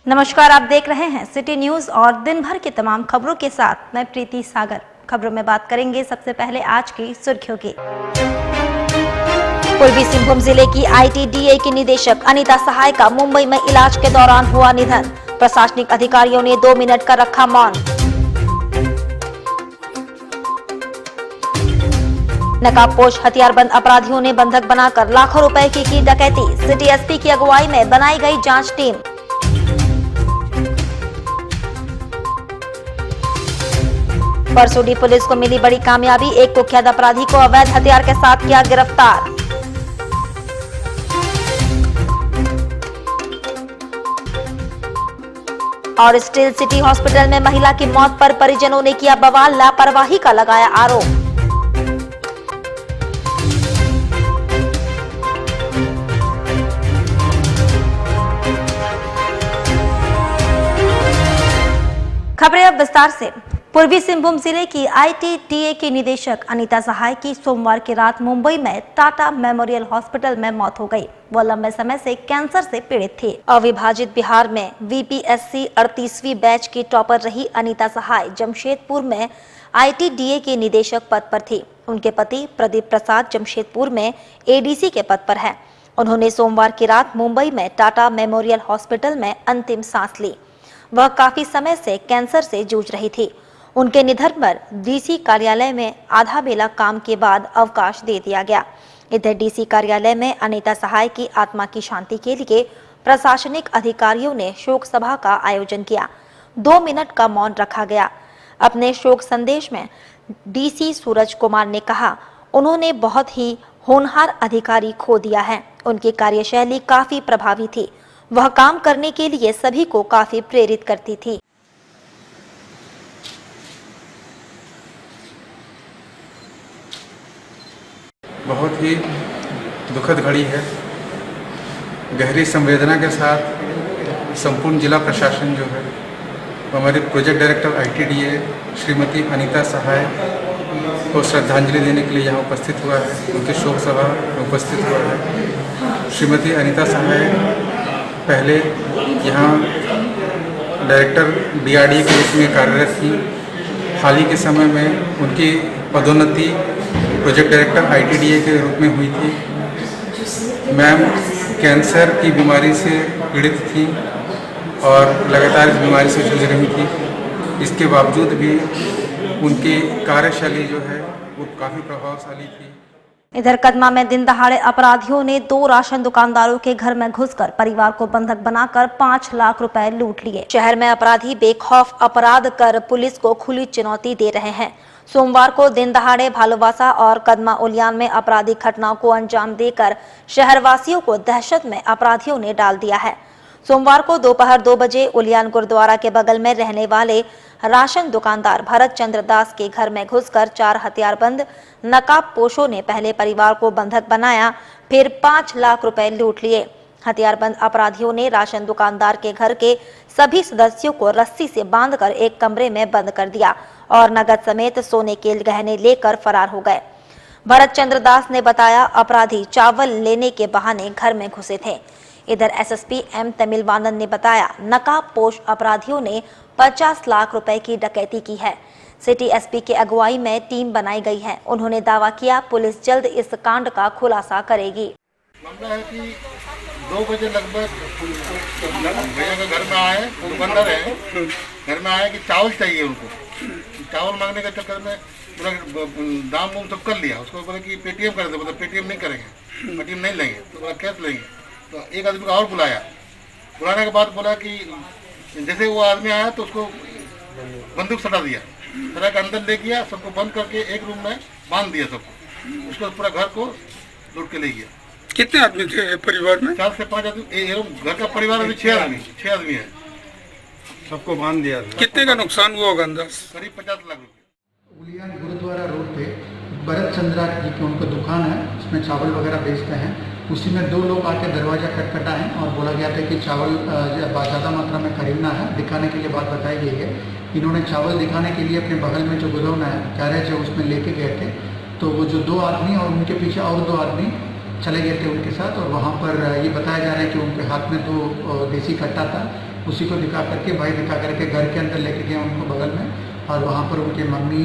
नमस्कार, आप देख रहे हैं सिटी न्यूज और दिन भर की तमाम खबरों के साथ मैं प्रीति सागर। खबरों में बात करेंगे सबसे पहले आज की सुर्खियों की। पूर्वी सिंहभूम जिले की ITDA की निदेशक अनीता सहाय का मुंबई में इलाज के दौरान हुआ निधन। प्रशासनिक अधिकारियों ने 2 मिनट का रखा मौन। नकाबपोश हथियारबंद अपराधियों ने बंधक बनाकर लाखों रुपए की डकैती। सिटी SP की अगुवाई में बनाई गई जांच टीम। परसोडी पुलिस को मिली बड़ी कामयाबी, एक कुख्यात अपराधी को अवैध हथियार के साथ किया गिरफ्तार। और स्टील सिटी हॉस्पिटल में महिला की मौत पर परिजनों ने किया बवाल, लापरवाही का लगाया आरोप। खबरें अब विस्तार से। पूर्वी सिंहभूम जिले की ITDA की निदेशक अनीता सहाय की सोमवार की रात मुंबई में टाटा मेमोरियल हॉस्पिटल में मौत हो गई। वह लंबे समय से कैंसर से पीड़ित थी। अविभाजित बिहार में VPSC 38वीं बैच की टॉपर रही अनीता सहाय जमशेदपुर में ITDA के निदेशक पद पर थी। उनके पति प्रदीप प्रसाद जमशेदपुर में ADC के पद पर है। उन्होंने सोमवार की रात मुंबई में टाटा मेमोरियल हॉस्पिटल में अंतिम सांस ली। वह काफी समय से कैंसर से जूझ रही थी। उनके निधन पर DC कार्यालय में आधा बेला काम के बाद अवकाश दे दिया गया। इधर DC कार्यालय में अनीता सहाय की आत्मा की शांति के लिए प्रशासनिक अधिकारियों ने शोक सभा का आयोजन किया। 2 मिनट का मौन रखा गया। अपने शोक संदेश में DC सूरज कुमार ने कहा, उन्होंने बहुत ही होनहार अधिकारी खो दिया है। उनकी कार्यशैली काफी प्रभावी थी। वह काम करने के लिए सभी को काफी प्रेरित करती थी। बहुत ही दुखद घड़ी है। गहरी संवेदना के साथ संपूर्ण जिला प्रशासन जो है, हमारे project director ITDA Shrimati Anita Sahay को श्रद्धांजलि देने के लिए यहाँ उपस्थित हुआ है। उनके शोक सभा में उपस्थित हुआ है। श्रीमती अनीता सहाय पहले यहाँ डायरेक्टर DRDA के रूप में कार्यरत थी। हाल ही के समय में उनकी पदोन्नति प्रोजेक्ट डायरेक्टर ITDA के रूप में हुई थी। मैम कैंसर की बीमारी से पीड़ित थी और लगातार इस बीमारी से जूझ रही थी। इसके बावजूद भी उनकी कार्यशैली जो है वो काफ़ी प्रभावशाली थी। इधर कदमा में दिन दहाड़े अपराधियों ने 2 राशन दुकानदारों के घर में घुसकर परिवार को बंधक बनाकर 5 लाख रुपए लूट लिए। शहर में अपराधी बेखौफ अपराध कर पुलिस को खुली चुनौती दे रहे हैं। सोमवार को दिन दहाड़े भालूवासा और कदमा उलियान में आपराधिक घटनाओं को अंजाम देकर शहरवासियों को दहशत में अपराधियों ने डाल दिया है। सोमवार को दोपहर 2 बजे उलियान गुरुद्वारा के बगल में रहने वाले राशन दुकानदार भरत चंद्र दास के घर में घुसकर 4 हथियारबंद नकाबपोशों ने पहले परिवार को बंधक बनाया, फिर 5 लाख रुपए लूट लिए। हथियारबंद अपराधियों ने राशन दुकानदार के घर के सभी सदस्यों को रस्सी से बांधकर एक कमरे में बंद कर दिया और नगद समेत सोने के गहने लेकर फरार हो गए। भरत चंद्र दास ने बताया, अपराधी चावल लेने के बहाने घर में घुसे थे। इधर SSP M तमिलवानन ने बताया, नकाबपोश अपराधियों ने 50 लाख रुपए की डकैती की है। सिटी SP की अगुवाई में टीम बनाई गई है। उन्होंने दावा किया, पुलिस जल्द इस कांड का खुलासा करेगी। मामला है कि 2 बजे लगभग भैया के घर में आए, दुकानदार है, घर में आए कि चावल चाहिए उनको। चावल मांगने के चक्कर में पूरा दाम वाम सब कर लिया। उसको बोले कि पेटीएम कर दो, मतलब पेटीएम नहीं करेंगे, पेटीएम नहीं लेंगे, तो बोला कैश लेंगे। तो एक आदमी को और बुलाया। बुलाने के बाद बोला कि जैसे वो आदमी आया तो उसको बंदूक सटा दिया, सटा के अंदर ले गया, सबको बंद करके एक रूम में बांध दिया सबको। उसको पूरा घर को लूट के ले गया। कितने आदमी थे परिवार में? 4 से 5 आदमी। घर का परिवार अभी 6 आदमी है। सबको बांध दिया। कितने का नुकसान हुआ होगा अंदाज? करीब 50 लाख रुपए। उलियान गुरुद्वारा रोड पे भरत चंद्रा जी की उनका दुकान है, उसमें चावल वगैरह बेचते हैं। उसी में 2 लोग आके दरवाज़ा खटखटा है और बोला गया था कि चावल ज़्यादा मात्रा में खरीदना है, दिखाने के लिए बात बताई गई है। इन्होंने चावल दिखाने के लिए अपने बगल में जो गोदाम है, गैरेज है, उसमें लेके गए थे। तो वो जो 2 आदमी और उनके पीछे और 2 आदमी चले गए थे उनके साथ। और वहाँ पर ये बताया जा रहा है कि उनके हाथ में 2 देसी कट्टा था। उसी को दिखा करके भाई दिखा करके घर के अंदर लेके गया उनको बगल में, और वहाँ पर उनके मम्मी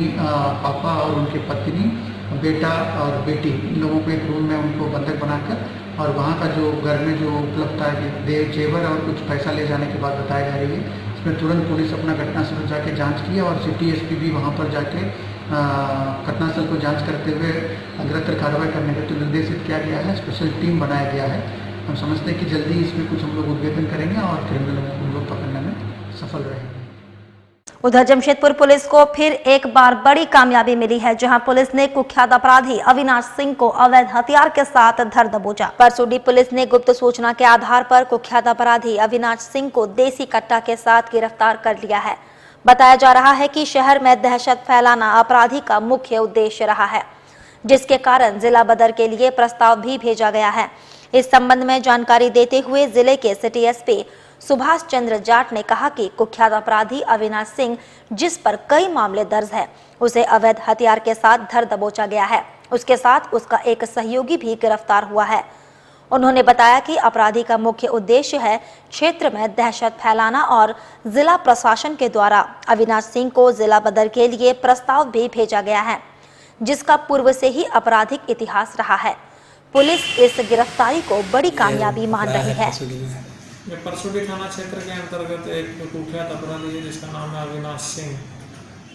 पापा और उनकी पत्नी, बेटा और बेटी, इन लोगों को एक रूम में उनको बंधक बनाकर, और वहाँ का जो घर में जो उपलब्ध था कि जेवर और कुछ पैसा ले जाने की बात बताई जा रही है। इसमें तुरंत पुलिस अपना घटनास्थल जाके जांच किया और सिटी एसपी भी वहाँ पर जाके घटनास्थल को जांच करते हुए अग्रतर कार्रवाई करने के लिए निर्देशित किया गया है। स्पेशल टीम बनाया गया है। हम समझते हैं कि जल्दी इसमें कुछ हम लोग उद्भेदन करेंगे और क्रिमिनलों को हम लोग पकड़ने में सफल रहेंगे। उधर जमशेदपुर पुलिस को फिर एक बार बड़ी कामयाबी मिली है, जहां पुलिस ने कुख्यात अपराधी अविनाश सिंह को अवैध हथियार के साथ धर दबोचा। परसोडी पुलिस ने गुप्त सूचना के आधार पर कुख्यात अपराधी अविनाश सिंह को देसी कट्टा के साथ गिरफ्तार कर लिया है। बताया जा रहा है कि शहर में दहशत फैलाना अपराधी का मुख्य उद्देश्य रहा है, जिसके कारण जिला बदर के लिए प्रस्ताव भी भेजा गया है। इस संबंध में जानकारी देते हुए जिले के सिटी एसपी सुभाष चंद्र जाट ने कहा कि कुख्यात अपराधी अविनाश सिंह, जिस पर कई मामले दर्ज है, उसे अवैध हथियार के साथ धर दबोचा गया है। उसके साथ उसका एक सहयोगी भी गिरफ्तार हुआ है। उन्होंने बताया कि अपराधी का मुख्य उद्देश्य है क्षेत्र में दहशत फैलाना और जिला प्रशासन के द्वारा अविनाश सिंह को जिला बदर के लिए प्रस्ताव भी भेजा गया है, जिसका पूर्व से ही आपराधिक इतिहास रहा है। पुलिस इस गिरफ्तारी को बड़ी कामयाबी मान रही है। ये परसोडी थाना क्षेत्र के अंतर्गत एक कुख्यात अपराधी है जिसका नाम है अविनाश सिंह।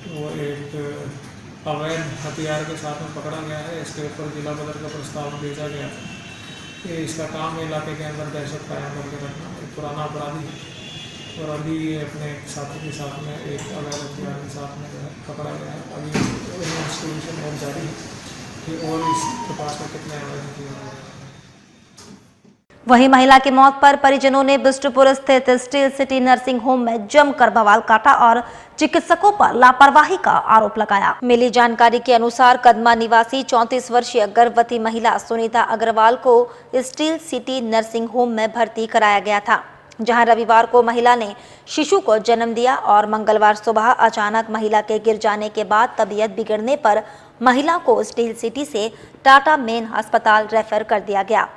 वो एक अवैध हथियार के साथ में पकड़ा गया है। इसके ऊपर जिला बदर का प्रस्ताव भेजा गया है। ये इसका काम इलाके के अंदर दहशत कायम करके रखना। एक पुराना अपराधी है और अभी ये अपने साथी के साथ में एक अवैध हथियार के साथ में पकड़ा गया है। अभी इन्वेस्टिगेशन बहुत जारी है कि और इसके पास में कितने अवैध हथियार हैं। वहीं महिला की मौत पर परिजनों ने बिष्टुपुर स्थित स्टील सिटी नर्सिंग होम में जमकर बवाल काटा और चिकित्सकों पर लापरवाही का आरोप लगाया। मिली जानकारी के अनुसार कदमा निवासी 34 वर्षीय गर्भवती महिला सुनीता अग्रवाल को स्टील सिटी नर्सिंग होम में भर्ती कराया गया था, जहां रविवार को महिला ने शिशु को जन्म दिया और मंगलवार सुबह अचानक महिला के गिर जाने के बाद तबीयत बिगड़ने पर महिला को स्टील सिटी से टाटा मेन अस्पताल रेफर कर दिया गया,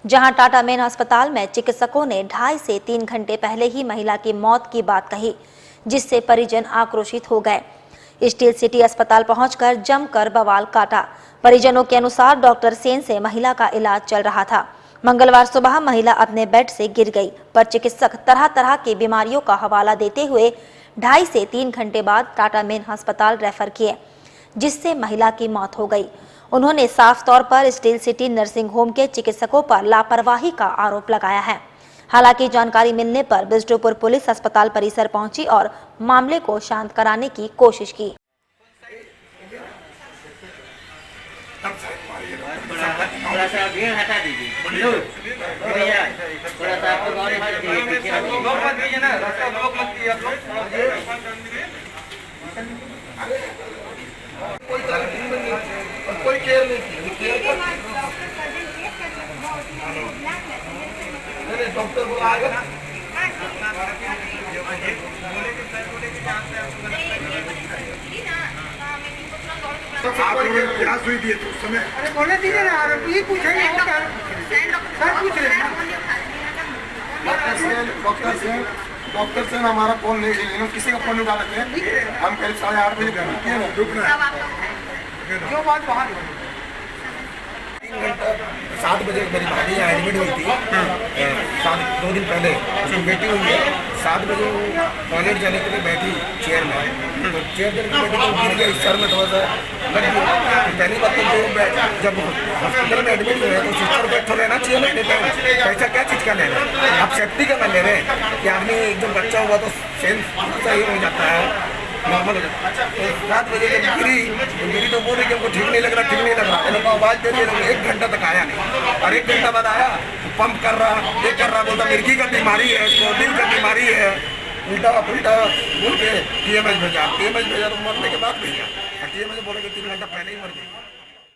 जहां टाटा मेन अस्पताल में चिकित्सकों ने 2.5 से 3 घंटे पहले ही महिला की मौत की बात कही, जिससे परिजन आक्रोशित हो गए। स्टील सिटी अस्पताल पहुंचकर जमकर बवाल काटा। परिजनों के अनुसार डॉक्टर सेन से महिला का इलाज चल रहा था। मंगलवार सुबह महिला अपने बेड से गिर गई, पर चिकित्सक तरह तरह की बीमारियों का हवाला देते हुए 2.5 से 3 घंटे बाद टाटा मेन अस्पताल रेफर किए, जिससे महिला की मौत हो गई। उन्होंने साफ तौर पर स्टील सिटी नर्सिंग होम के चिकित्सकों पर लापरवाही का आरोप लगाया है। हालांकि जानकारी मिलने पर बिष्टुपुर पुलिस अस्पताल परिसर पहुंची और मामले को शांत कराने की कोशिश की। थोड़ा सा भीड़ हटा दीजिए। थोड़ा सा आपको गौर कोई केयर नहीं डॉक्टर बोला आएगा। क्या सुई दिए तो उस समय? अरे बोलने दीजिए ना, ये पूछेंगे सर पूछ रहे हैं। डॉक्टर से हमारा फोन नहीं है, किसी का फोन उठा लेते हैं। हम करीब 8:30 बजे रुकना जो बात बाहर 7 बजे मेरी भाभी यहाँ एडमिट हुई थी। 2 दिन पहले उसकी बेटी हुई है। 7 बजे वो टॉयलेट जाने के लिए बैठी चेयर में, तो चेयर पर बैठी तो गिर गया, सर में थोड़ा सा लग गया। पहली बात तो जब हॉस्पिटल में एडमिट हुए तो सिस्टर बैठ रहना चाहिए ना, पैसा क्या चीज़ का ले रहे हैं आप? सेफ्टी का ना ले रहे हैं कि आदमी एकदम बच्चा हुआ तो सेंस सही हो जाता है, नॉर्मल हो जाता है। तो 7 बजे जब गिरी तो बोल रही कि हमको ठीक नहीं लग रहा। लोग आवाज़ दे रही, 1 घंटा तक आया नहीं, और 1 घंटा बाद आया तो पंप कर रहा, ये कर रहा, बोलता मिर्गी का बीमारी है, इसको दिल का बीमारी है, उल्टा बोल के TMS भेजा तो मरने के बाद भेजा। TMS बोले कि 3 घंटा पहले ही मर गई।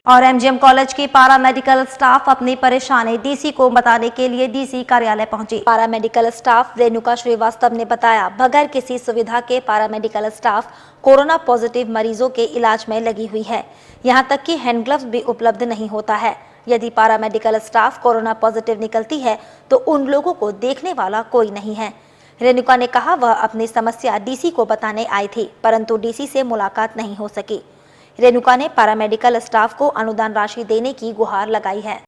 और एमजीएम कॉलेज की पारा मेडिकल स्टाफ अपनी परेशानी डीसी को बताने के लिए डीसी कार्यालय पहुंची। पारा मेडिकल स्टाफ रेणुका श्रीवास्तव ने बताया, बगैर किसी सुविधा के पारा मेडिकल स्टाफ कोरोना पॉजिटिव मरीजों के इलाज में लगी हुई है। यहां तक कि हैंड ग्लव्स भी उपलब्ध नहीं होता है। यदि पारा मेडिकल स्टाफ कोरोना पॉजिटिव निकलती है तो उन लोगों को देखने वाला कोई नहीं है। रेणुका ने कहा वह अपनी समस्या डीसी को बताने आई थी, परंतु डीसी से मुलाकात नहीं हो सकी। रेणुका ने पैरामेडिकल स्टाफ को अनुदान राशि देने की गुहार लगाई है।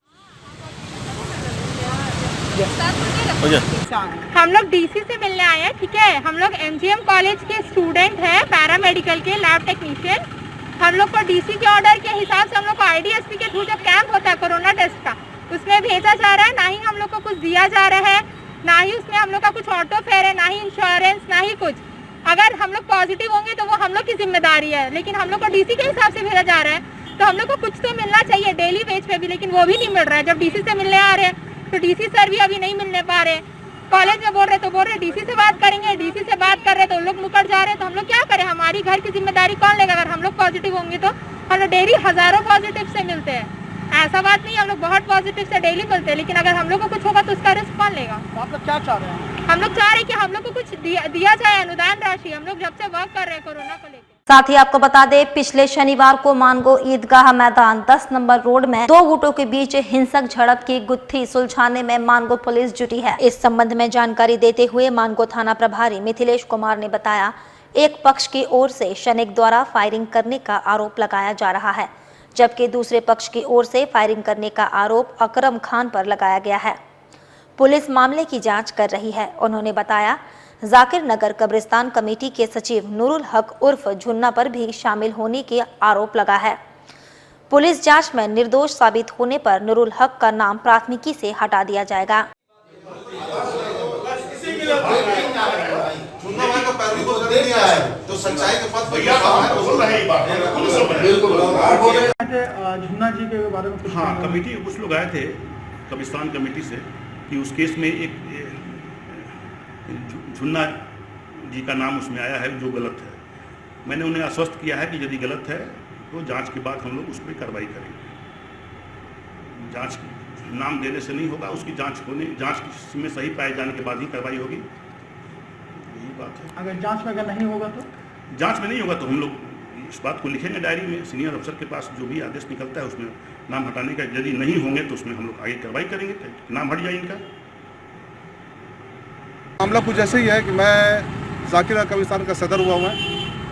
हम लोग डीसी से मिलने आए हैं, ठीक है। हम लोग एमजीएम कॉलेज के स्टूडेंट हैं, पैरामेडिकल के लैब टेक्नीशियन। हम लोग को डीसी के ऑर्डर के हिसाब से हम लोग को आईडीएसपी के थ्रू जो कैंप होता है कोरोना टेस्ट का, उसमें भेजा जा रहा है। ना ही हम लोग को कुछ दिया जा रहा है, ना ही उसमें हम लोग का कुछ ऑटो फेयर है, ना ही इंश्योरेंस, ना ही कुछ। अगर हम लोग पॉजिटिव होंगे तो वो हम लोग की जिम्मेदारी है, लेकिन हम लोग को डीसी के हिसाब से भेजा जा रहा है। तो हम लोग को कुछ तो मिलना चाहिए डेली वेज पे भी, लेकिन वो भी नहीं मिल रहा है। जब डीसी से मिलने आ रहे हैं तो डीसी सर भी अभी नहीं मिलने पा रहे। कॉलेज में बोल रहे तो बोल रहे डीसी से बात करेंगे, डीसी से बात कर रहे तो लोग मुकर जा रहे हैं। तो हम लोग क्या करें? हमारी घर की जिम्मेदारी कौन लेगा? अगर हम लोग पॉजिटिव होंगे तो हम लोग डेली हजारों पॉजिटिव से मिलते हैं, ऐसा बात नहीं, हम लोग बहुत पॉजिटिव से डेली मिलते हैं, लेकिन अगर हम लोग को कुछ होगा तो उसका रिस्क कौन लेगा? आप लोग क्या चाह रहे हैं? हम लोग चाह रहे हैं कि हम लोग को कुछ दिया जाए, अनुदान राशि। हम लोग जब से वर्क कर रहे हैं कोरोना को लेकर। साथ ही आपको बता दें, पिछले शनिवार को मानगो ईदगाह मैदान 10 नंबर रोड में दो गुटों के बीच हिंसक झड़प की गुत्थी सुलझाने में मानगो पुलिस जुटी है। इस संबंध में जानकारी देते हुए मानगो थाना प्रभारी मिथिलेश कुमार ने बताया, एक पक्ष की ओर से शनिक द्वारा फायरिंग करने का आरोप लगाया जा रहा है, जबकि दूसरे पक्ष की ओर से फायरिंग करने का आरोप अकरम खान पर लगाया गया है। पुलिस मामले की जांच कर रही है। उन्होंने बताया, जाकिर नगर कब्रिस्तान कमेटी के सचिव नूरुल हक उर्फ झुन्ना पर भी शामिल होने के आरोप लगा है। पुलिस जांच में निर्दोष साबित होने पर नूरुल हक का नाम प्राथमिकी से हटा दिया जाएगा। तो सच्चाई के पथ झुन्ना जी के बारे में कुछ? हाँ, कमेटी कुछ लोग आए थे कब्रिस्तान कमेटी से कि उस केस में एक झुन्ना जी का नाम उसमें आया है जो गलत है। मैंने उन्हें आश्वस्त किया है कि यदि गलत है तो जांच के बाद हम लोग उस पर कार्रवाई करेंगे। जांच नाम देने से नहीं होगा, उसकी जांच में सही पाए जाने के बाद ही कार्रवाई होगी, यही बात है। अगर जांच में नहीं होगा तो? जांच में नहीं होगा तो हम लोग इस बात को लिखेंगे डायरी में, सीनियर अफसर के पास जो भी आदेश निकलता है उसमें नाम हटाने का। यदि नहीं होंगे तो उसमें हम लोग आगे कार्रवाई करेंगे, नाम हट जाए इनका। मामला कुछ ऐसे ही है कि मैं जाकिर नगर कब्रिस्तान का सदर हुआ है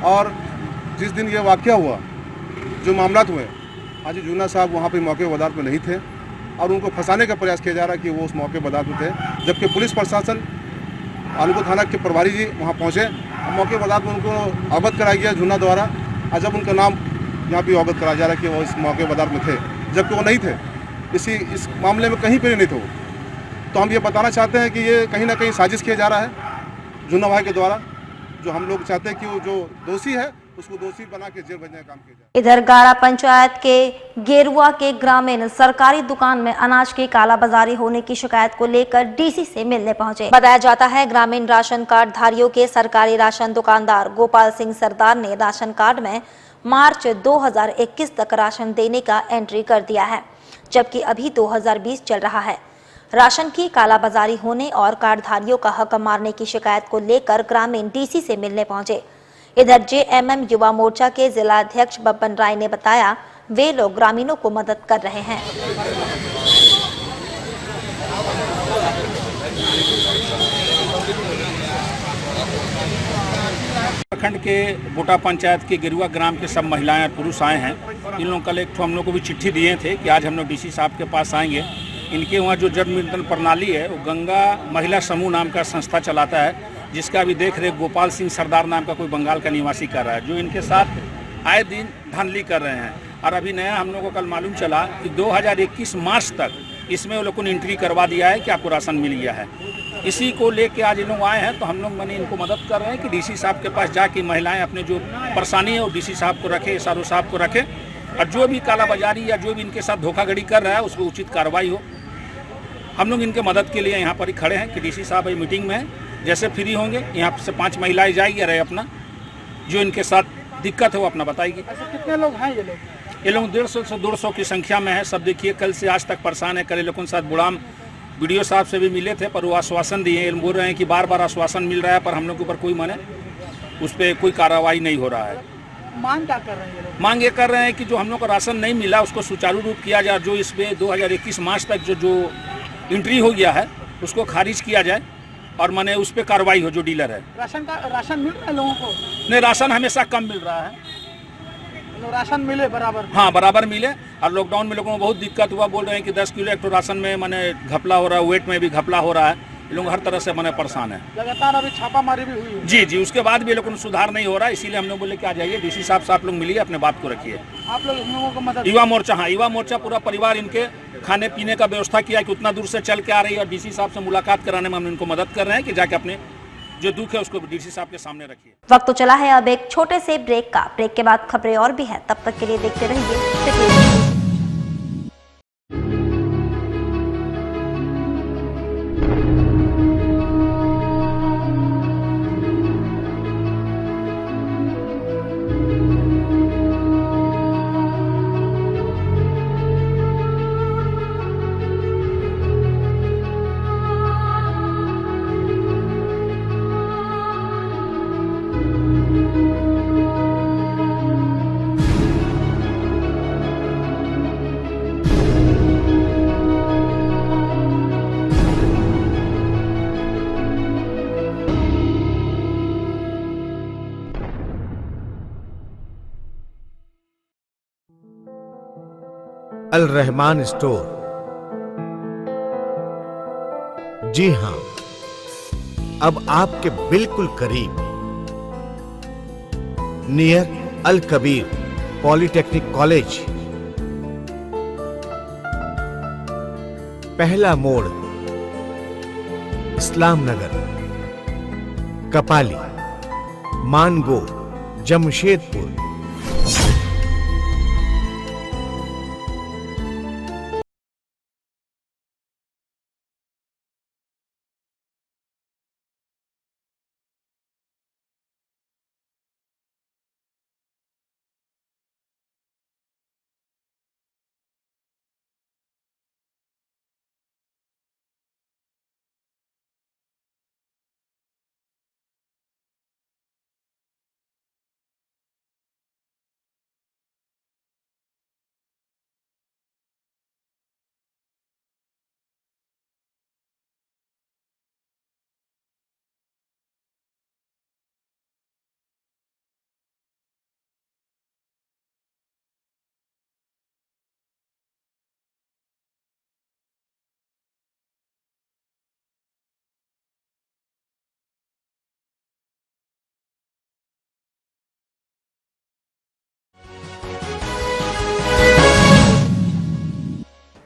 और जिस दिन ये वाक़या हुआ, जो मामला हुए, हाजी झुन्ना साहब वहाँ पे मौके वदारत में नहीं थे और उनको फंसाने का प्रयास किया जा रहा है कि वो उस मौके वदारत में थे, जबकि पुलिस प्रशासन आलमपुर थाना के प्रभारी जी वहाँ पहुँचे। मौके वदारत में उनको अवगत कराया गया झुन्ना द्वारा, और जब उनका नाम यहाँ पे अवगत कराया जा रहा है कि वो इस मौके वदारत में थे, जबकि वो नहीं थे, इस मामले में कहीं पर नहीं थे वो। तो हम ये बताना चाहते हैं कि ये कहीं ना कहीं साजिश किया जा रहा है झुन्ना भाई के द्वारा, जो हम लोग चाहते हैं कि वो जो दोषी है उसको दोषी बना के जेल भेजने का काम किया जाए। इधर गाड़ा पंचायत के गेरुआ के ग्रामीण सरकारी दुकान में अनाज की कालाबाजारी होने की शिकायत को लेकर डीसी से मिलने पहुंचे। बताया जाता है, ग्रामीण राशन कार्ड धारियों के सरकारी राशन दुकानदार गोपाल सिंह सरदार ने राशन कार्ड में मार्च 2021 तक राशन देने का एंट्री कर दिया है, जबकि अभी 2020 चल रहा है। राशन की कालाबाजारी होने और कार्डधारियों का हक मारने की शिकायत को लेकर ग्रामीण डीसी से मिलने पहुंचे। इधर जेएमएम युवा मोर्चा के जिला अध्यक्ष बब्बन राय ने बताया, वे लोग ग्रामीणों को मदद कर रहे हैं। उत्तराखंड के बोटा पंचायत के गेरुआ ग्राम के सब महिलाएं और पुरुष आए हैं। इन लोगों कल एक हम लोग को भी चिट्ठी दिए थे कि आज हम लोग डीसी साहब के पास आएंगे। इनके वहाँ जो जल वितरण प्रणाली है वो गंगा महिला समूह नाम का संस्था चलाता है, जिसका भी देख रेख गोपाल सिंह सरदार नाम का कोई बंगाल का निवासी कर रहा है, जो इनके साथ आए दिन धांधली कर रहे हैं। और अभी नया हम लोग को कल मालूम चला कि 2021 मार्च तक इसमें वो लोगों ने एंट्री करवा दिया है कि आपको राशन मिल गया है। इसी को लेके आज इन लोग आए हैं, तो हम लोग मैंने इनको मदद कर रहे हैं कि डीसी साहब के पास जाके महिलाएं अपने जो परेशानी है वो डीसी साहब को रखें, एसआरओ साहब को रखें, और जो भी कालाबाजारी या जो भी इनके साथ धोखाधड़ी कर रहा है उसको उचित कार्रवाई हो। हम लोग इनके मदद के लिए यहाँ पर ही खड़े हैं कि डीसी साहब अभी मीटिंग में है, जैसे फ्री होंगे यहाँ से 5 महिलाएं जाएगी रहे अपना जो इनके साथ दिक्कत है वो अपना बताएगी। कितने लोग हैं ये लोग? ये लोग 150 से 200 की संख्या में है। सब देखिए कल से आज तक परेशान है। कल लोगों के साथ बुढ़ाम वीडियो साहब से भी मिले थे, पर वो आश्वासन दिए, बोल रहे हैं कि बार बार आश्वासन मिल रहा है पर हम लोग के ऊपर कोई माने उस पर कोई कार्रवाई नहीं हो रहा है। मांग क्या कर रहे हैं ये लोग? मांग ये कर रहे हैं कि जो हम लोग को राशन नहीं मिला उसको सुचारू रूप किया जाए, जो इस पर 2021 मार्च तक जो एंट्री हो गया है उसको खारिज किया जाए और मैंने उस पर कार्रवाई हो जो डीलर है। राशन मिल रहा है लोगों को? नहीं, राशन हमेशा कम मिल रहा है। राशन मिले बराबर? हाँ, बराबर मिले। और लॉकडाउन में लोगों को बहुत दिक्कत हुआ, बोल रहे हैं कि 10 किलो एक तो राशन में मैंने घपला हो रहा है, वेट में भी घपला हो रहा है। लोग हर तरह से मैंने परेशान है। लगातार अभी छापामारी भी हुई है? जी जी, उसके बाद भी लोगों को सुधार नहीं हो रहा है, इसीलिए हमने बोले कि आ जाइए डीसी साहब से आप लोग मिलिए, अपने बात को रखिए। आप लोग इन लोगों को मदद? युवा मोर्चा, हाँ, युवा मोर्चा पूरा परिवार इनके खाने पीने का व्यवस्था किया कि उतना दूर से चल के आ रही है, और डीसी साहब से मुलाकात कराने में हम इनको मदद कर रहे हैं कि जाके अपने जो दुख है उसको डीसी साहब के सामने रखिए। वक्त तो चला है अब एक छोटे से ब्रेक का। ब्रेक के बाद खबरें और भी हैं, तब तक के लिए देखते रहिए। अल रहमान स्टोर। जी हां, अब आपके बिल्कुल करीब नियर अल कबीर पॉलिटेक्निक कॉलेज, पहला मोड़, इस्लाम नगर, कपाली, मानगो, जमशेदपुर।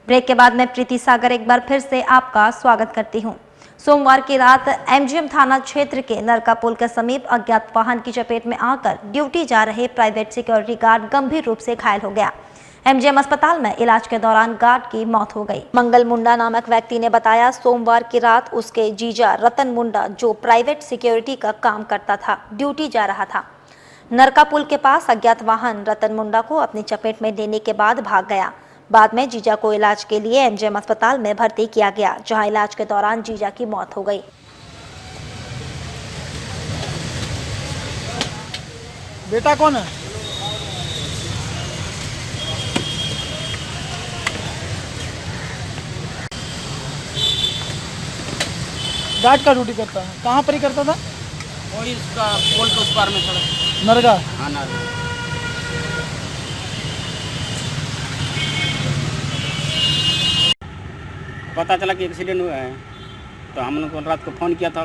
ब्रेक के बाद मैं प्रीति सागर एक बार फिर से आपका स्वागत करती हूं। सोमवार की रात एमजीएम थाना क्षेत्र के नरका पुल के समीप अज्ञात वाहन की चपेट में आकर ड्यूटी जा रहे प्राइवेट सिक्योरिटी गार्ड गंभीर रूप से घायल हो गया। एमजीएम अस्पताल में इलाज के दौरान गार्ड की मौत हो गई। मंगल मुंडा नामक व्यक्ति ने बताया, सोमवार की रात उसके जीजा रतन मुंडा, जो प्राइवेट सिक्योरिटी का काम करता था, ड्यूटी जा रहा था। नरका पुल के पास अज्ञात वाहन रतन मुंडा को अपनी चपेट में लेने के बाद भाग गया। बाद में जीजा को इलाज के लिए एमजीएम अस्पताल में भर्ती किया गया, जहां इलाज के दौरान जीजा की मौत हो गई। बेटा कौन है? गार्ड का ड्यूटी करता है। कहाँ पर ही करता था? वही इसका पोल के उस पार में सड़क। नरगा? हाँ, नरगा। पता चला कि एक्सीडेंट हुआ है, तो हम लोग को रात को फ़ोन किया था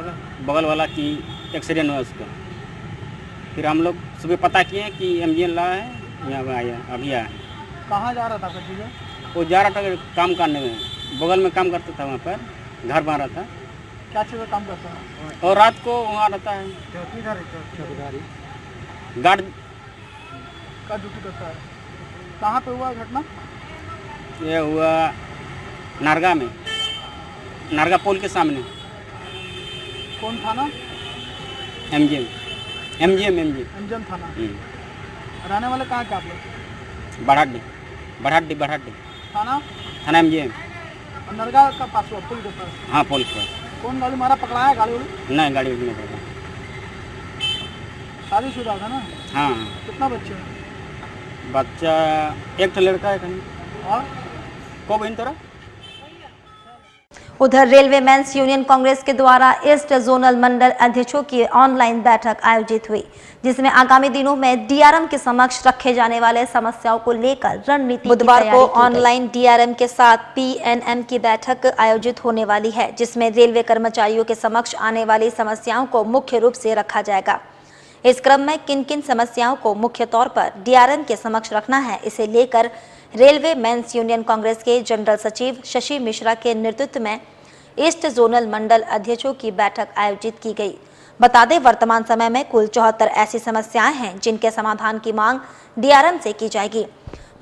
बगल वाला कि एक्सीडेंट हुआ उसका। फिर हम लोग सुबह पता किए कि एमजीएम ला है, यहाँ पर आया, अभी आया। कहाँ जा रहा था फिर जीजा? वो जा रहा था काम करने में, बगल में काम करता था, वहाँ पर घर बना रहा था। क्या चीज़ का काम करता है? और रात को वहाँ रहता है, चौकीदारी गार्ड का ड्यूटी करता है। कहाँ पे हुआ घटना? ये हुआ नरगा में, नरगा पुल के सामने। कौन थाना? एमजीएम थाना। रहने वाले कहाँ के आप लोग? बढ़ाड्डी थाना एमजीएम। नरगा का पास हुआ पुल के पास? हाँ, पुल के पास। कौन गाड़ी मारा? पकड़ाया गाड़ी वाली? नहीं, गाड़ी नहीं पकड़ा। शादीशुदा था ना? हाँ। कितना बच्चे हैं? बच्चा एक तो लड़का है कहीं। और को बहन तेरा? उधर रेलवे मेंस यूनियन कांग्रेस के द्वारा ईस्ट जोनल मंडल अध्यक्षों की ऑनलाइन बैठक आयोजित हुई, जिसमें आगामी दिनों में डीआरएम के समक्ष रखे जाने वाले समस्याओं को लेकर रणनीति बुधवार को ऑनलाइन डीआरएम के साथ पीएनएम की बैठक आयोजित होने वाली है, जिसमें रेलवे कर्मचारियों के समक्ष आने वाली समस्याओं को मुख्य रूप से रखा जाएगा। इस क्रम में किन किन समस्याओं को मुख्य तौर पर डीआरएम के समक्ष रखना है, इसे लेकर रेलवे मेंस यूनियन कांग्रेस के जनरल सचिव शशि मिश्रा के नेतृत्व में ईस्ट जोनल मंडल अध्यक्षों की बैठक आयोजित की गई। बता दें, वर्तमान समय में कुल 74 ऐसी समस्याएं हैं जिनके समाधान की मांग डीआरएम से की जाएगी।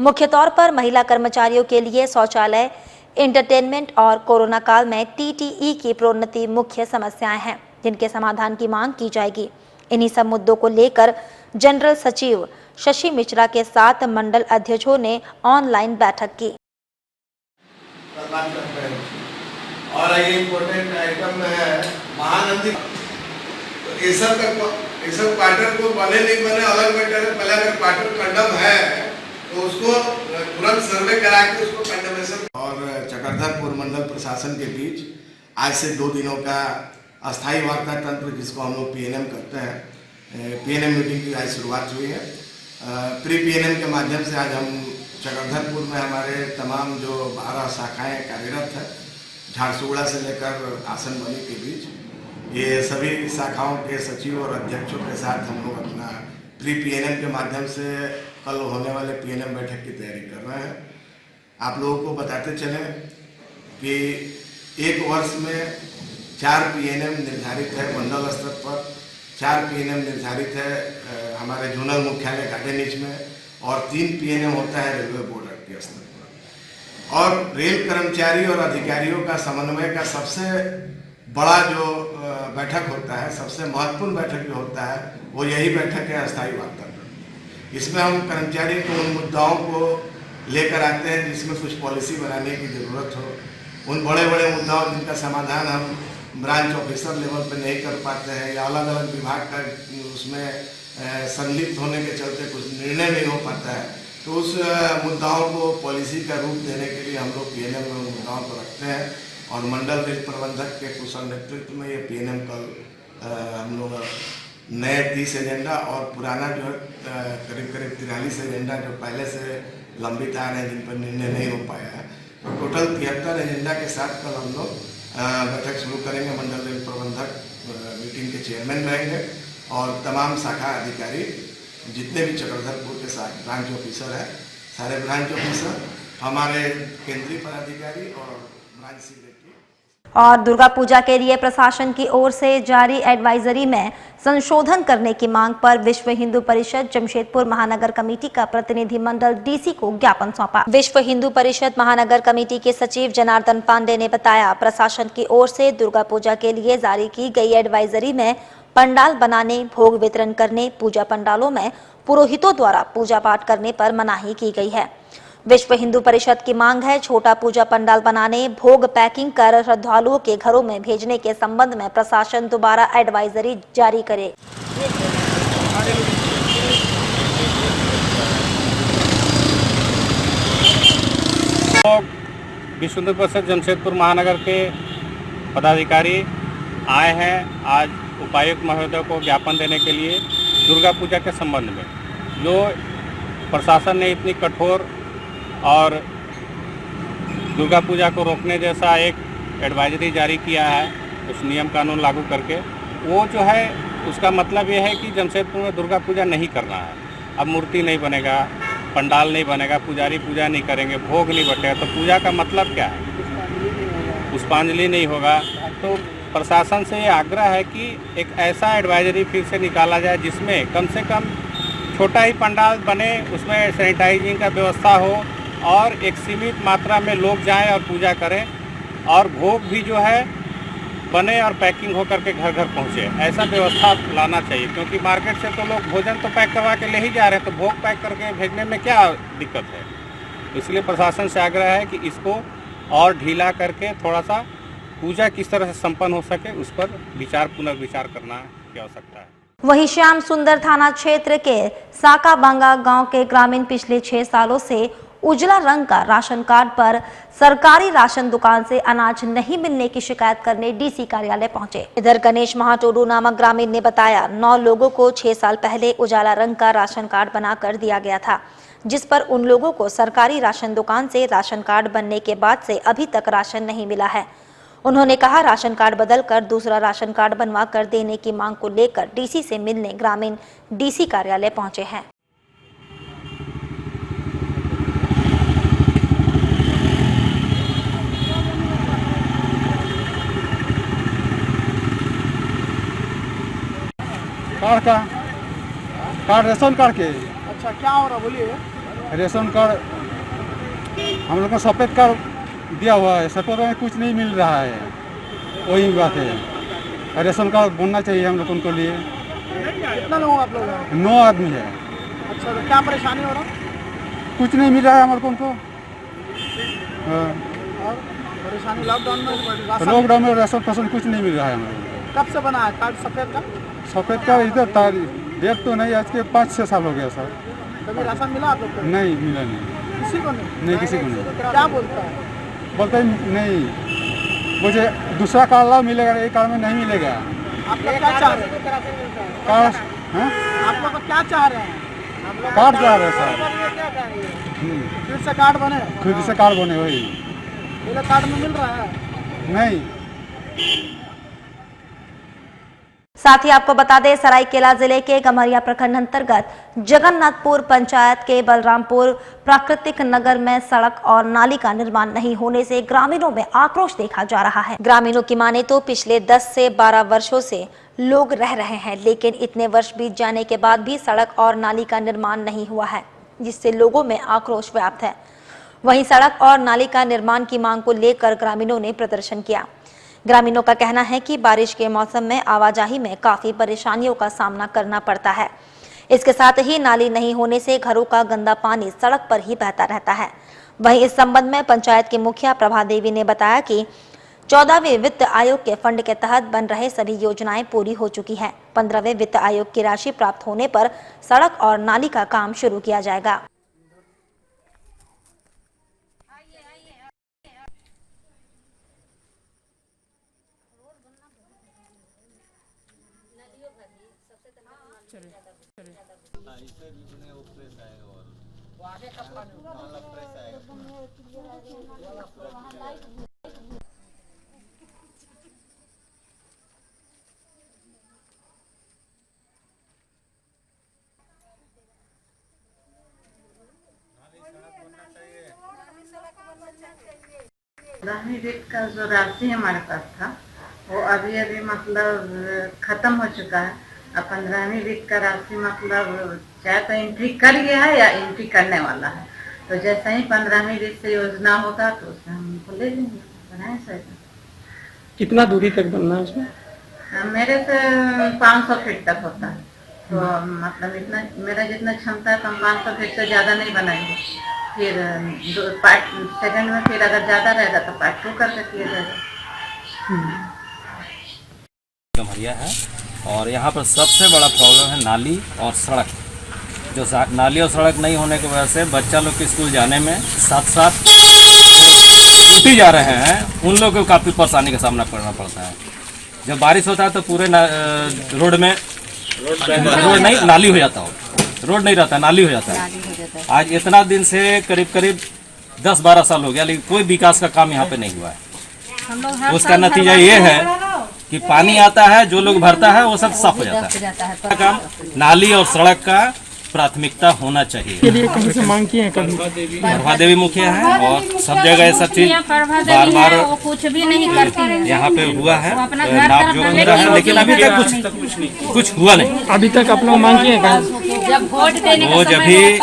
मुख्य तौर पर महिला कर्मचारियों के लिए शौचालय, इंटरटेनमेंट और कोरोना काल में टीटीई की प्रोन्नति मुख्य समस्याएं हैं जिनके समाधान की मांग की जाएगी। इन्हीं सब मुद्दों को लेकर जनरल सचिव शशि मिश्रा के साथ मंडल अध्यक्षों ने ऑनलाइन बैठक की। और ये इम्पोर्टेंट आइटम है महानंदी। तो ये सब क्वार्टर को बने नहीं बने अलग मैटर है। पहले अगर क्वार्टर कंडम है तो उसको तुरंत सर्वे करा के उसको कंडमेशन। और चक्रधरपुर मंडल प्रशासन के बीच आज से 2 दिनों का अस्थायी वार्ता तंत्र, जिसको हम लोग पीएनएम करते हैं, पीएनएम मीटिंग की आज शुरुआत हुई है। प्री पीएनएम के माध्यम से आज हम चक्रधरपुर में हमारे तमाम जो 12 शाखाएं कार्यरत है, झारसुगुड़ा से लेकर आसनबनी के बीच, ये सभी शाखाओं के सचिव और अध्यक्षों के साथ हम लोग अपना प्री पीएनएम के माध्यम से कल होने वाले पीएनएम बैठक की तैयारी कर रहे हैं। आप लोगों को बताते चलें कि एक वर्ष में 4 पीएनएम निर्धारित है मंडल स्तर पर, 4 पीएनएम निर्धारित है हमारे जोनल मुख्यालय घाटेनीच में, और 3 पीएनएम होता है रेलवे बोर्ड के स्तर पर। और रेल कर्मचारी और अधिकारियों का समन्वय का सबसे बड़ा जो बैठक होता है, सबसे महत्वपूर्ण बैठक जो होता है, वो यही बैठक है अस्थायी वार्ता। इसमें हम कर्मचारी को उन मुद्दाओं को लेकर आते हैं जिसमें कुछ पॉलिसी बनाने की ज़रूरत हो। उन बड़े बड़े मुद्दाओं जिनका समाधान हम ब्रांच ऑफिसर लेवल पे नहीं कर पाते हैं, या अलग अलग विभाग का उसमें संलिप्त होने के चलते कुछ निर्णय नहीं हो पाता है, तो उस मुद्दाओं को पॉलिसी का रूप देने के लिए हम लोग पीएनएम में उन मुद्दाओं को रखते हैं। और मंडल रेल प्रबंधक के कुशल नेतृत्व में ये पीएनएम कल हम लोग नए 30 एजेंडा और पुराना जो करीब 43 एजेंडा जो पहले से लंबित आ रहे हैं, जिन पर निर्णय नहीं हो पाया है, तो टोटल 73 एजेंडा के साथ कल हम लोग बैठक शुरू करेंगे। मंडल रेल प्रबंधक मीटिंग के चेयरमैन रहेंगे और तमाम शाखा अधिकारी जितने भी चक्रधरपुर के साथ ब्रांच ऑफिसर है, सारे ब्रांच ऑफिसर, हमारे केंद्रीय पदाधिकारी और ब्रांच सेक्रेटरी। और दुर्गा पूजा के लिए प्रशासन की ओर से जारी एडवाइजरी में संशोधन करने की मांग पर विश्व हिंदू परिषद जमशेदपुर महानगर कमेटी का प्रतिनिधि मंडल डीसी को ज्ञापन सौंपा। विश्व हिंदू परिषद महानगर कमेटी के सचिव जनार्दन पांडे ने बताया, प्रशासन की ओर से दुर्गा पूजा के लिए जारी की गई एडवाइजरी में पंडाल बनाने, भोग वितरण करने, पूजा पंडालों में पुरोहितों द्वारा पूजा पाठ करने पर मनाही की गई है। विश्व हिंदू परिषद की मांग है, छोटा पूजा पंडाल बनाने, भोग पैकिंग कर श्रद्धालुओं के घरों में भेजने के संबंध में प्रशासन दोबारा एडवाइजरी जारी करे। विश्व हिंदू परिषद जमशेदपुर महानगर के पदाधिकारी आए हैं आज उपायुक्त महोदय को ज्ञापन देने के लिए दुर्गा पूजा के संबंध में। जो प्रशासन ने इतनी कठोर और दुर्गा पूजा को रोकने जैसा एक एडवाइजरी जारी किया है, उस नियम कानून लागू करके, वो जो है उसका मतलब ये है कि जमशेदपुर में दुर्गा पूजा नहीं करना है। अब मूर्ति नहीं बनेगा, पंडाल नहीं बनेगा, पुजारी पूजा नहीं करेंगे, भोग नहीं बटेगा, तो पूजा का मतलब क्या है? पुष्पांजलि नहीं होगा। तो प्रशासन से ये आग्रह है कि एक ऐसा एडवाइजरी फिर से निकाला जाए जिसमें कम से कम छोटा ही पंडाल बने, उसमें सैनिटाइजिंग का व्यवस्था हो और एक सीमित मात्रा में लोग जाएं और पूजा करें, और भोग भी जो है बने और पैकिंग हो करके घर घर पहुँचे। ऐसा व्यवस्था लाना चाहिए, क्योंकि मार्केट से तो लोग भोजन तो पैक करवा के ले ही जा रहे हैं, तो भोग पैक करके भेजने में क्या दिक्कत है? इसलिए प्रशासन से आग्रह है कि इसको और ढीला करके थोड़ा सा पूजा किस तरह से संपन्न हो सके, उस पर पुनर्विचार करना की आवश्यकता है। वहीं श्याम सुंदर थाना क्षेत्र के साकाबांगा गांव के ग्रामीण पिछले 6 सालों से उजला रंग का राशन कार्ड पर सरकारी राशन दुकान से अनाज नहीं मिलने की शिकायत करने डीसी कार्यालय पहुंचे। इधर गणेश महाटोडू नामक ग्रामीण ने बताया 9 लोगों को 6 साल पहले उजाला रंग का राशन कार्ड बनाकर दिया गया था, जिस पर उन लोगों को सरकारी राशन दुकान से राशन कार्ड बनने के बाद से अभी तक राशन नहीं मिला है। उन्होंने कहा राशन कार्ड बदलकर दूसरा राशन कार्ड बनवा कर देने की मांग को लेकर डीसी से मिलने ग्रामीण डीसी कार्यालय पहुंचे हैं। कार्ड रेशन कार्ड के। अच्छा, क्या हो रहा बोलिए। रेशन कार्ड हम लोग को सफेद कार्ड दिया हुआ है, सफेद में कुछ नहीं मिल रहा है, वही बात है। रेशन कार्ड बनना चाहिए हम लोग उनको लिए। कितना लोग आप लोग हैं? 9 आदमी है। अच्छा, तो क्या परेशानी हो रहा? कुछ नहीं मिल रहा है हमारे को उनको। और परेशानी लॉकडाउन में राशन कुछ नहीं मिल रहा है हमारे को। कब से बना है कार्ड सफेद का? सफेद का इधर डेट तो नहीं, आज के 5-6 साल हो गया सर। कभी राशन मिला आप लोग को? नहीं मिला, नहीं किसी को नहीं? नहीं किसी को नहीं। क्या बोलता है? बोलते नहीं, मुझे दूसरा कार्ड मिलेगा, एक कार्ड में नहीं मिलेगा। आप लोग क्या चाह रहे हैं? कार्ड आप लोग क्या चाह रहे हैं? कार्ड चाह रहे हैं सर। फिर से कार्ड बने? खुद से कार्ड बने, वही पहले कार्ड में मिल रहा है? नहीं। साथ ही आपको बता दें, सरायकेला जिले के गम्हरिया प्रखंड अंतर्गत जगन्नाथपुर पंचायत के बलरामपुर प्राकृतिक नगर में सड़क और नाली का निर्माण नहीं होने से ग्रामीणों में आक्रोश देखा जा रहा है। ग्रामीणों की माने तो पिछले 10 से 12 वर्षों से लोग रह रहे हैं, लेकिन इतने वर्ष बीत जाने के बाद भी सड़क और नाली का निर्माण नहीं हुआ है, जिससे लोगों में आक्रोश व्याप्त है। वहीं सड़क और नाली का निर्माण की मांग को लेकर ग्रामीणों ने प्रदर्शन किया। ग्रामीणों का कहना है कि बारिश के मौसम में आवाजाही में काफी परेशानियों का सामना करना पड़ता है। इसके साथ ही नाली नहीं होने से घरों का गंदा पानी सड़क पर ही बहता रहता है। वहीं इस संबंध में पंचायत की मुखिया प्रभा देवी ने बताया कि 14वें वित्त आयोग के फंड के तहत बन रहे सभी योजनाएं पूरी हो चुकी है। 15वें वित्त आयोग की राशि प्राप्त होने पर सड़क और नाली का काम शुरू किया जाएगा। ग्रामीण वित्त का जो राशि हमारे पास था वो अभी अभी मतलब खत्म हो चुका है। अब 15वीं वित्त का राशि मतलब चाहे तो एंट्री कर गया है या एंट्री करने वाला है, तो जैसे ही 15वीं वित्त से योजना होगा तो उसमें हम उनको ले लेंगे, बनाए सर। कितना दूरी तक बनना है उसमें? मेरे से 500 फीट तक होता है, तो मतलब इतना मेरा जितना क्षमता है, हम 500 फीट से ज़्यादा नहीं बनाएंगे। फिर पार्ट सेकंड में फिर अगर ज़्यादा रहेगा तो पार्ट 2 करके किया जाएगा। गम्हरिया है और यहाँ पर सबसे बड़ा प्रॉब्लम है नाली और सड़क। जो नाली और सड़क नहीं होने की वजह से बच्चा लोग के स्कूल जाने में साथ साथ टूटी जा रहे हैं, उन लोगों को काफ़ी परेशानी का सामना करना पड़ता है। जब बारिश होता है तो पूरे रोड में रोड नहीं नाली हो जाता हो, रोड नहीं रहता नाली हो जाता है। आज इतना दिन से करीब 10-12 साल हो गया, लेकिन कोई विकास का काम यहाँ पे नहीं हुआ है। उसका नतीजा ये है कि पानी आता है, जो लोग भरता है वो सब साफ हो जाता है। काम नाली और सड़क का प्राथमिकता होना चाहिए। के लिए कहीं से मांग की है? कभी प्रभा देवी मुखिया है और सब जगह ये सब चीज बार कुछ भी नहीं करती है। यहाँ पे हुआ है, नाप जो होता है, लेकिन अभी तक कुछ हुआ नहीं। अभी तक आप लोग मांग किए हैं? जब वोट देने वो जब भी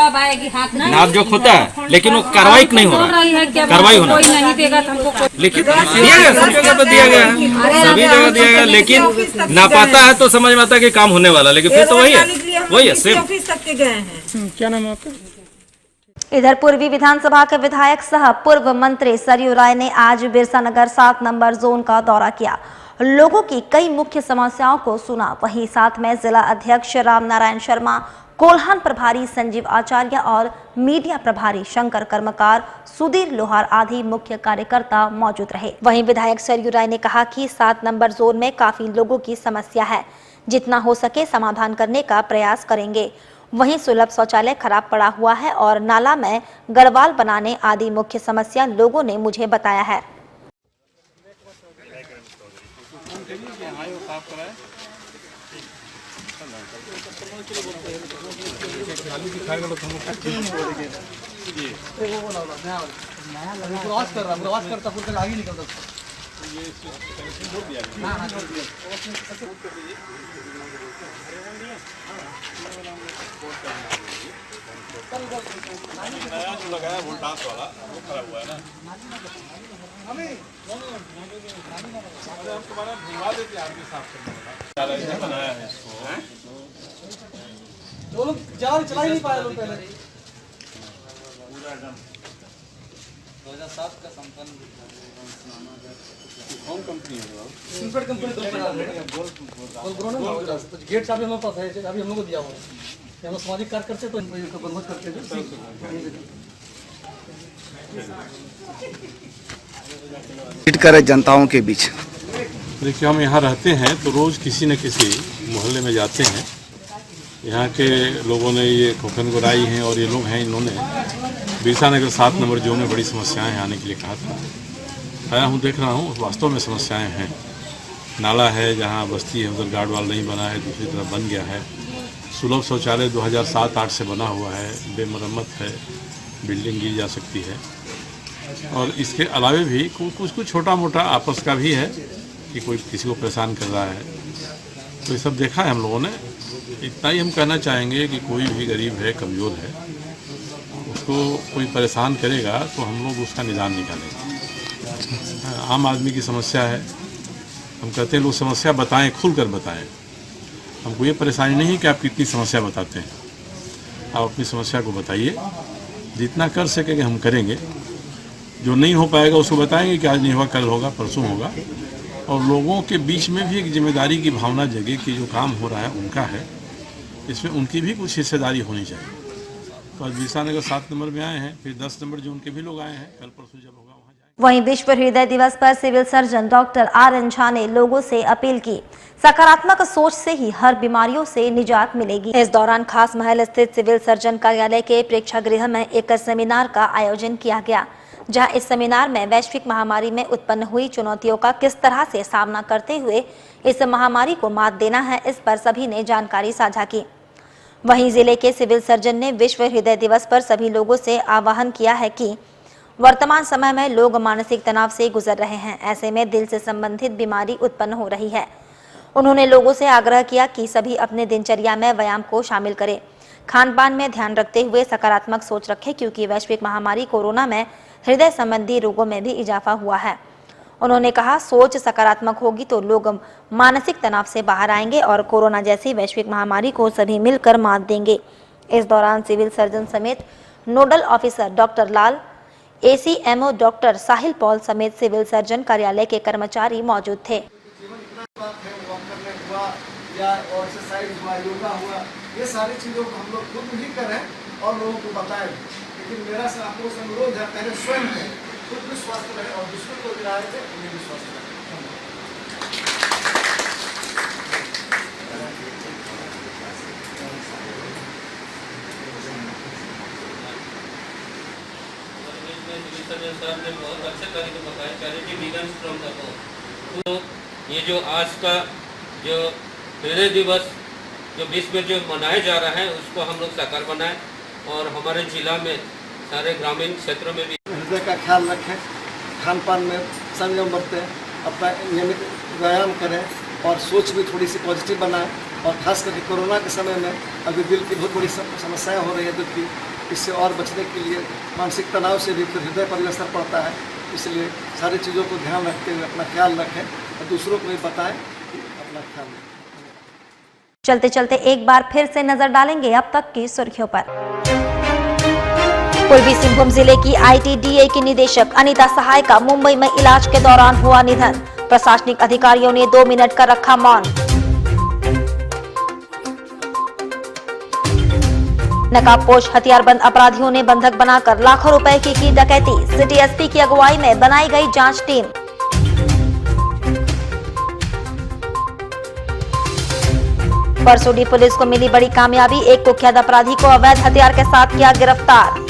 नाप जोक होता है, लेकिन वो कार्रवाई नहीं हो रहा है। कार्रवाई होना नहीं देगा हमको, लेकिन दिया गया, सब जगह पे दिया गया है, सभी जगह दिया गया, लेकिन ना पाता है तो समझ में आता है कि काम होने वाला, लेकिन फिर तो वही है सेम। क्या नाम है आपका? इधर पूर्वी विधानसभा के विधायक सह पूर्व मंत्री सरयू राय ने आज बिरसा नगर 7 नंबर जोन का दौरा किया लोगों की कई मुख्य समस्याओं को सुना। वहीं साथ में जिला अध्यक्ष राम नारायण शर्मा, कोल्हान प्रभारी संजीव आचार्य और मीडिया प्रभारी शंकर कर्मकार, सुधीर लोहार आदि मुख्य कार्यकर्ता मौजूद रहे। वहीं विधायक सरयू राय ने कहा कि 7 नंबर जोन में काफी लोगों की समस्या है, जितना हो सके समाधान करने का प्रयास करेंगे। वहीं सुलभ शौचालय खराब पड़ा हुआ है और नाला में गढ़वाल बनाने आदि मुख्य समस्या लोगों ने मुझे बताया है। लोग चला ही नहीं पाए लोग पहले 2007 का संपन्न होम कंपनी है सिंपल कंपनी तो गेट चाबी हमारे पास है, अभी हम लोग को दिया हुआ है। हम सामाजिक कार्य करते तो बंद करते करे जनताओं के बीच। देखिए, हम यहाँ रहते हैं तो रोज़ किसी न किसी मोहल्ले में जाते हैं। यहाँ के लोगों ने ये खोखन गुराई हैं और ये लोग हैं, इन्होंने बिरसा नगर 7 नंबर जोन में बड़ी समस्याएं हैं आने के लिए कहा था। आया हूँ, देख रहा हूँ, वास्तव में समस्याएं हैं। नाला है, जहाँ बस्ती है उधर गार्ड वाल नहीं बना है, दूसरी तरफ बन गया है। सुलभ शौचालय 2007-8 से बना हुआ है, बेमरम्मत है, बिल्डिंग गिर जा सकती है। और इसके अलावे भी कुछ छोटा मोटा आपस का भी है कि कोई किसी को परेशान कर रहा है, तो ये सब देखा है हम लोगों ने। इतना ही हम कहना चाहेंगे कि कोई भी गरीब है, कमज़ोर है, उसको कोई परेशान करेगा तो हम लोग उसका निदान निकालेंगे। आम आदमी की समस्या है, हम कहते हैं लोग समस्या बताएं, खुल कर बताएं। हमको ये परेशानी नहीं कि आप कितनी समस्या बताते हैं, आप अपनी समस्या को बताइए, जितना कर सकेंगे हम करेंगे। जो नहीं हो पाएगा उसको बताएंगे कि आज नहीं हुआ, कल होगा, परसों होगा। और लोगों के बीच में भी एक जिम्मेदारी की भावना जगे कि जो काम हो रहा है उनका है, इसमें उनकी भी कुछ हिस्सेदारी होनी चाहिए। तो आज बिरसा नगर 7 नंबर में आए हैं, फिर 10 नंबर जोन के भी लोग आए हैं, कल परसों जब होगा वहाँ जाएंगे। वहीं विश्व हृदय दिवस पर civil surgeon doctor RN Jha ने लोगों से अपील की, सकारात्मक सोच से ही हर बीमारियों से निजात मिलेगी। इस दौरान खास महल स्थित सिविल सर्जन कार्यालय के प्रेक्षागृह में एक सेमिनार का आयोजन किया गया, जहां इस सेमिनार में वैश्विक महामारी में उत्पन्न हुई चुनौतियों का किस तरह से सामना करते हुए इस महामारी को मात देना है, इस पर सभी ने जानकारी साझा की। वहीं जिले के सिविल सर्जन ने विश्व हृदय दिवस पर सभी लोगों से आह्वान किया है कि वर्तमान समय में लोग मानसिक तनाव से गुजर रहे हैं, ऐसे में दिल से संबंधित बीमारी उत्पन्न हो रही है। उन्होंने लोगों से आग्रह किया कि सभी अपने दिनचर्या में व्यायाम को शामिल करें, खान पान में ध्यान रखते हुए सकारात्मक सोच रखें, क्योंकि वैश्विक महामारी कोरोना में हृदय संबंधी रोगों में भी इजाफा हुआ है। उन्होंने कहा, सोच सकारात्मक होगी तो लोग मानसिक तनाव से बाहर आएंगे और कोरोना जैसी वैश्विक महामारी को सभी मिलकर मात देंगे। इस दौरान सिविल सर्जन समेत नोडल ऑफिसर डॉक्टर लाल, ACMO डॉक्टर साहिल पॉल समेत सिविल सर्जन कार्यालय के कर्मचारी मौजूद थे। या और एक्सरसाइज हुआ, योगा हुआ, ये सारी चीज़ों को हम लोग खुद ही करें और लोगों को बताएं। लेकिन मेरा आपको अनुरोध है, पहले स्वयं है, खुद भी स्वस्थ रहे और दूसरों को दिलाए थे, उन्हें भी स्वस्थ रहे। साहब ने बहुत अच्छे तरीके बताया, charity begins from the home. तो ये जो आज का जो हृदय दिवस जो विश्व में जो मनाया जा रहा है, उसको हम लोग साकार बनाएं और हमारे जिला में सारे ग्रामीण क्षेत्रों में भी हृदय का ख्याल रखें, खान पान में संयम बरतें, अपना नियमित व्यायाम करें और सोच भी थोड़ी सी पॉजिटिव बनाएं। और खास करके कोरोना के समय में अभी दिल की बहुत बड़ी समस्याएं हो रही है, दिल की, इससे और बचने के लिए मानसिक तनाव से भी फिर हृदय पर भी असर पड़ता है। इसलिए सारी चीज़ों को ध्यान रखते हुए अपना ख्याल रखें और दूसरों को भी बताएं कि अपना ख्याल रखें। चलते चलते एक बार फिर से नजर डालेंगे अब तक की सुर्खियों पर। पूर्वी सिंहभूम जिले की ITDA की निदेशक अनीता सहाय का मुंबई में इलाज के दौरान हुआ निधन। प्रशासनिक अधिकारियों ने 2 मिनट का रखा मौन। नकाबपोश हथियारबंद अपराधियों ने बंधक बनाकर लाखों रुपए की डकैती। सिटी एसपी की अगुवाई में बनाई गई जांच टीम। परसोडी पुलिस को मिली बड़ी कामयाबी, एक कुख्यात अपराधी को अवैध हथियार के साथ किया गिरफ्तार।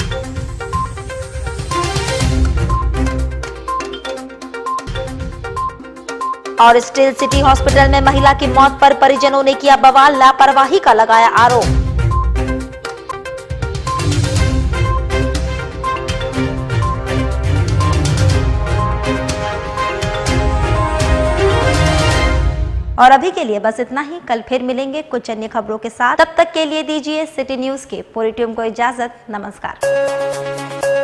और स्टील सिटी हॉस्पिटल में महिला की मौत पर परिजनों ने किया बवाल, लापरवाही का लगाया आरोप। और अभी के लिए बस इतना ही। कल फिर मिलेंगे कुछ अन्य खबरों के साथ। तब तक के लिए दीजिए सिटी न्यूज के पूरी टीम को इजाजत। नमस्कार।